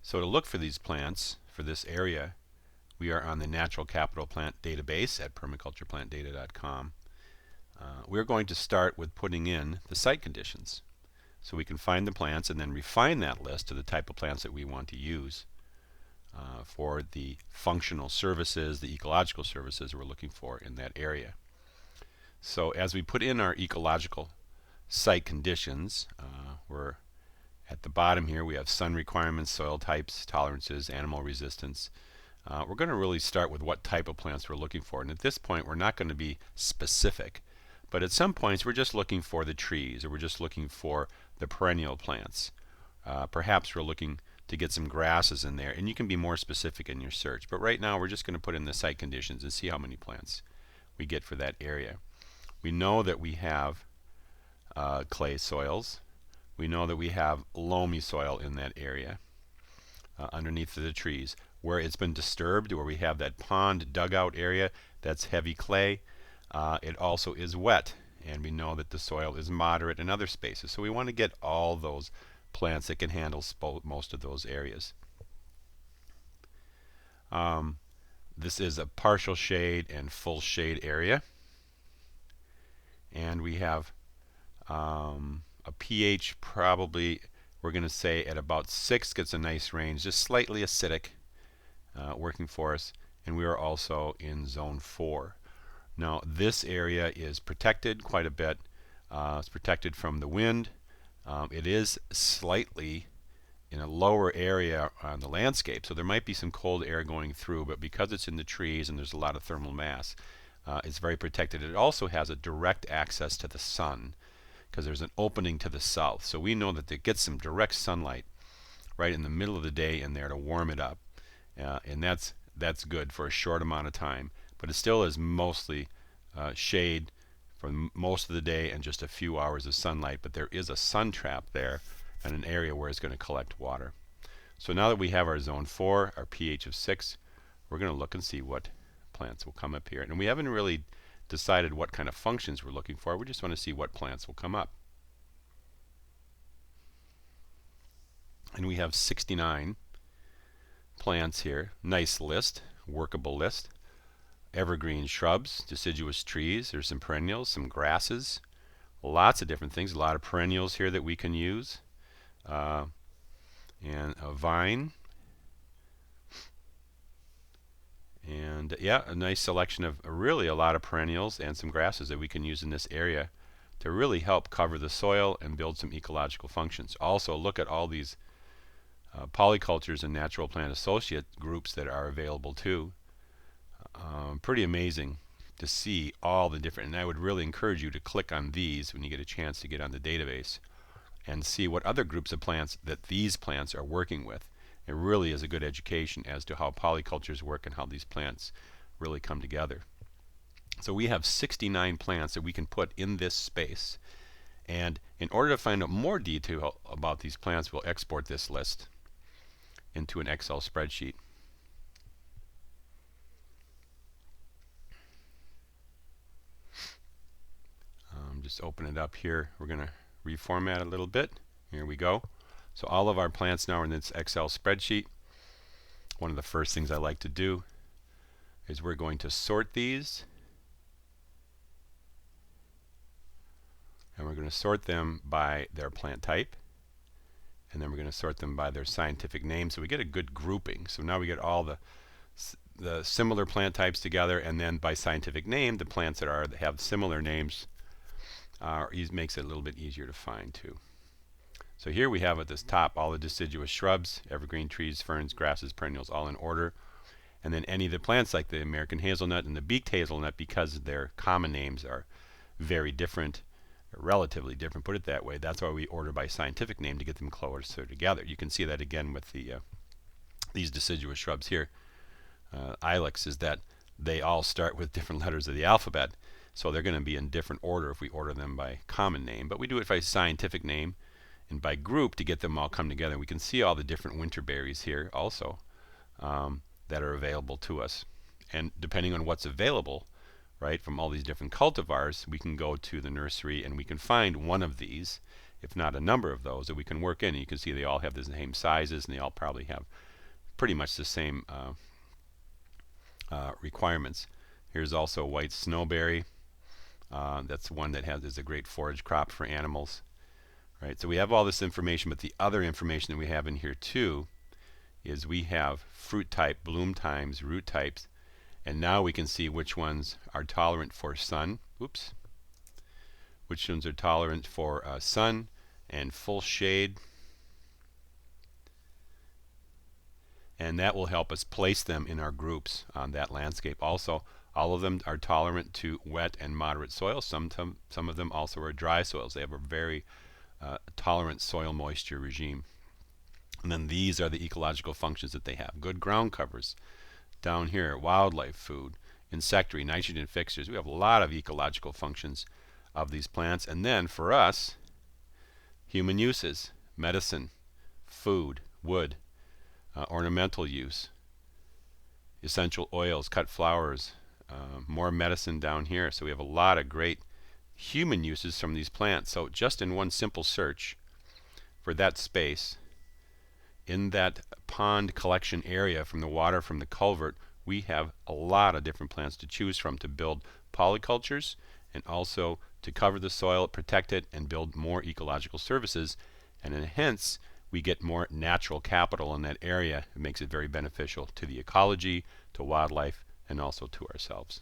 So to look for these plants for this area, we are on the Natural Capital Plant database at permacultureplantdata.com. We're going to start with putting in the site conditions so we can find the plants and then refine that list to the type of plants that we want to use for the functional services, the ecological services we're looking for in that area. So as we put in our ecological site conditions, we're at the bottom here. We have sun requirements, soil types, tolerances, animal resistance. We're going to really start with what type of plants we're looking for. And at this point, we're not going to be specific. But at some points, we're just looking for the trees, or we're just looking for the perennial plants. Perhaps we're looking to get some grasses in there. And you can be more specific in your search. But right now, we're just going to put in the site conditions and see how many plants we get for that area. We know that we have clay soils. We know that we have loamy soil in that area underneath the trees. Where it's been disturbed, where we have that pond dugout area, that's heavy clay. It also is wet, and we know that the soil is moderate in other spaces. So we want to get all those plants that can handle most of those areas. This is a partial shade and full shade area. And we have a pH probably, we're going to say at about 6 gets a nice range, just slightly acidic, working for us. And we are also in zone 4. Now this area is protected quite a bit. It's protected from the wind. It is slightly in a lower area on the landscape, so there might be some cold air going through, but because it's in the trees and there's a lot of thermal mass, it's very protected. It also has a direct access to the sun because there's an opening to the south. So we know that it gets some direct sunlight right in the middle of the day in there to warm it up. And that's good for a short amount of time. But it still is mostly shade for most of the day and just a few hours of sunlight. But there is a sun trap there and an area where it's going to collect water. So now that we have our zone 4, our pH of 6, we're going to look and see what plants will come up here. And we haven't really decided what kind of functions we're looking for. We just want to see what plants will come up. And we have 69 plants here. Nice list, workable list. Evergreen shrubs, deciduous trees, there's some perennials, some grasses, lots of different things, a lot of perennials here that we can use, and a vine, and yeah, a nice selection of really a lot of perennials and some grasses that we can use in this area to really help cover the soil and build some ecological functions. Also look at all these polycultures and natural plant associate groups that are available too. Pretty amazing to see all the different, and I would really encourage you to click on these when you get a chance to get on the database and see what other groups of plants that these plants are working with. It really is a good education as to how polycultures work and how these plants really come together. So we have 69 plants that we can put in this space, and in order to find out more detail about these plants, we'll export this list into an Excel spreadsheet. Just open it up here. We're going to reformat a little bit. Here we go. So all of our plants now are in this Excel spreadsheet. One of the first things I like to do is we're going to sort these. And we're going to sort them by their plant type. And then we're going to sort them by their scientific name. So we get a good grouping. So now we get all the similar plant types together, and then by scientific name, the plants that have similar names makes it a little bit easier to find too. So here we have at this top all the deciduous shrubs, evergreen trees, ferns, grasses, perennials, all in order. And then any of the plants like the American hazelnut and the beaked hazelnut, because their common names are very different, relatively different, put it that way. That's why we order by scientific name to get them closer together. You can see that again with these deciduous shrubs here. Ilex is that they all start with different letters of the alphabet. So they're going to be in different order if we order them by common name. But we do it by scientific name and by group to get them all come together. We can see all the different winter berries here also that are available to us. And depending on what's available, right, from all these different cultivars, we can go to the nursery and we can find one of these if not a number of those that we can work in. And you can see they all have the same sizes, and they all probably have pretty much the same requirements. Here's also white snowberry. That's one that is a great forage crop for animals. Right, so we have all this information, but the other information that we have in here too is we have fruit type, bloom times, root types, and now we can see which ones are tolerant for sun. Oops. Which ones are tolerant for sun and full shade. And that will help us place them in our groups on that landscape. Also, all of them are tolerant to wet and moderate soils. Some of them also are dry soils. They have a very tolerant soil moisture regime. And then these are the ecological functions that they have. Good ground covers. Down here, wildlife food, insectary, nitrogen fixers. We have a lot of ecological functions of these plants. And then for us, human uses, medicine, food, wood, ornamental use, essential oils, cut flowers, more medicine down here. So we have a lot of great human uses from these plants. So just in one simple search for that space, in that pond collection area from the water from the culvert, we have a lot of different plants to choose from to build polycultures and also to cover the soil, protect it, and build more ecological services. And hence, we get more natural capital in that area. It makes it very beneficial to the ecology, to wildlife, and also to ourselves.